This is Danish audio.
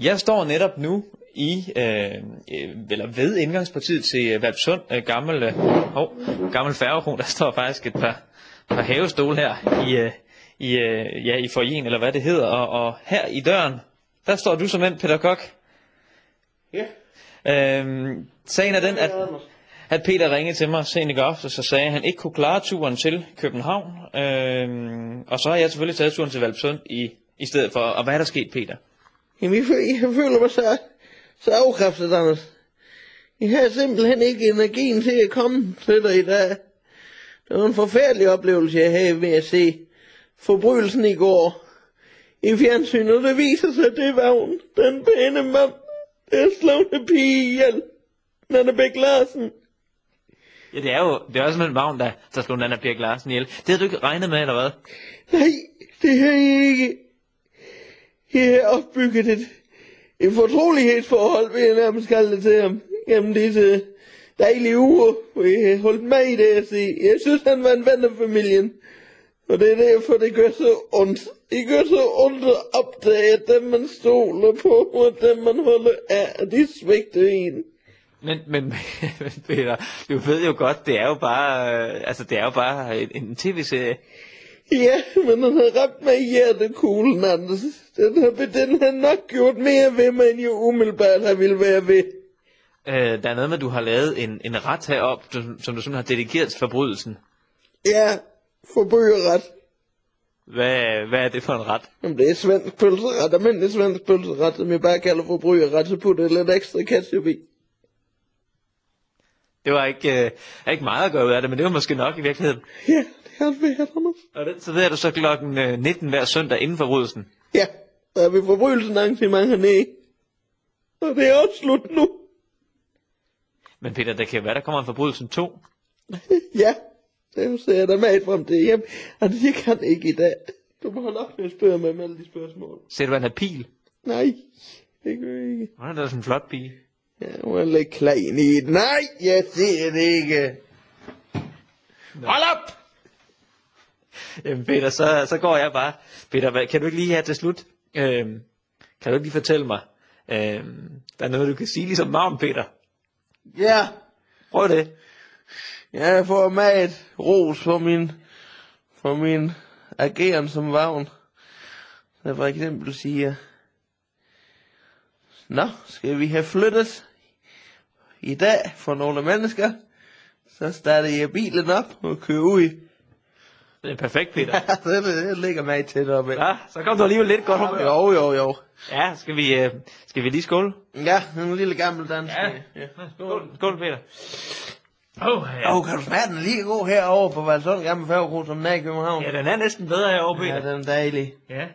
Jeg står netop nu eller ved indgangspartiet til Hvalpsund, gammel færgekro. Der står faktisk et par havestole her i foyeren, eller hvad det hedder, og her i døren, der står du som en Peter Koch. Ja. Sagen er den, at Peter ringede til mig sent i går aftes, så sagde, at han ikke kunne klare turen til København, og så har jeg selvfølgelig taget turen til Hvalpsund i stedet for. Og hvad er der sket, Peter? Jamen, jeg føler mig så afkræftet, Anders. Jeg har simpelthen ikke energien til at komme til dig i dag. Det var en forfærdelig oplevelse, jeg havde ved at se forbrydelsen i går i fjernsynet, og det viser sig, at det var hun, den pæne mand, der slående pige ihjel, Nanna Bæk Larsen. Ja, det er jo simpelthen en vagn, der slog Nanna Bæk Larsen ihjel. Det havde du ikke regnet med, eller hvad? Nej, det har jeg ikke. Jeg har opbygget et fortrolighedsforhold, vil jeg nærmest kalde det til ham, gennem disse dejlige uger, hvor jeg har holdt med i det at se. Jeg synes, han var en ven af familien, og det er derfor, det gør så ondt. Det gør så ondt at opdage, at dem man stoler på, og dem man holder af, de svigter en. Men Peter, du ved jo godt, det er jo bare en tv-serie. Ja, men den har ramt mig i hjertekuglen, Anders. Den har nok gjort mere ved mig, end jeg umiddelbart har ville være ved. Der er noget med, at du har lavet en ret herop, som du simpelthen har dedikeret til forbrydelsen. Ja, forbryderret. Hvad er det for en ret? Jamen, det er svensk pølseret, almindelig svensk pølseret, som jeg bare kalder forbryderret, så putter jeg lidt ekstra ketchup i. Det var ikke meget at gøre ud af det, men det var måske nok i virkeligheden. Ja, det har det været, Anders. Og det serverer du så klokken 19 hver søndag inden forbrydelsen? Ja, der er vi forbrydelsen arrangement hernede. Og det er også slut nu. Men Peter, der kan jo være, der kommer en forbrydelsen 2. Ja, det ser jeg da med frem til hjem. Altså, jeg kan ikke i dag. Du må holde op med at spørge mig med alle de spørgsmål. Ser du, han har pil? Nej, det gør jeg ikke. Hun er da sådan en flot pige. Ja, hun er lidt klein i det. Nej, jeg ser det ikke. Nå. Hold op! Jamen Peter, så går jeg bare. Peter, kan du ikke lige her til slut? Kan du ikke lige fortælle mig? Der er noget, du kan sige ligesom navn, Peter. Ja. Prøv det. Jeg får med et ros for min ageren som vagn. Så for eksempel siger, nå, skal vi have flyttet i dag for nogle mennesker? Så starter jeg bilen op og kører ud. Det er perfekt, Peter. Ja, det ligger mig tæt op. Ja, så kom du alligevel lidt godt humør. Jo. Ja, skal vi lige skåle? Ja, en lille gammel dans. Ja. Skål, Peter. Kan du smage den lige god herovre på Hvalpsund, gammel færgekro, som den er i København? Ja, den er næsten bedre herovre, Peter. Ja, den er dejlig. Ja.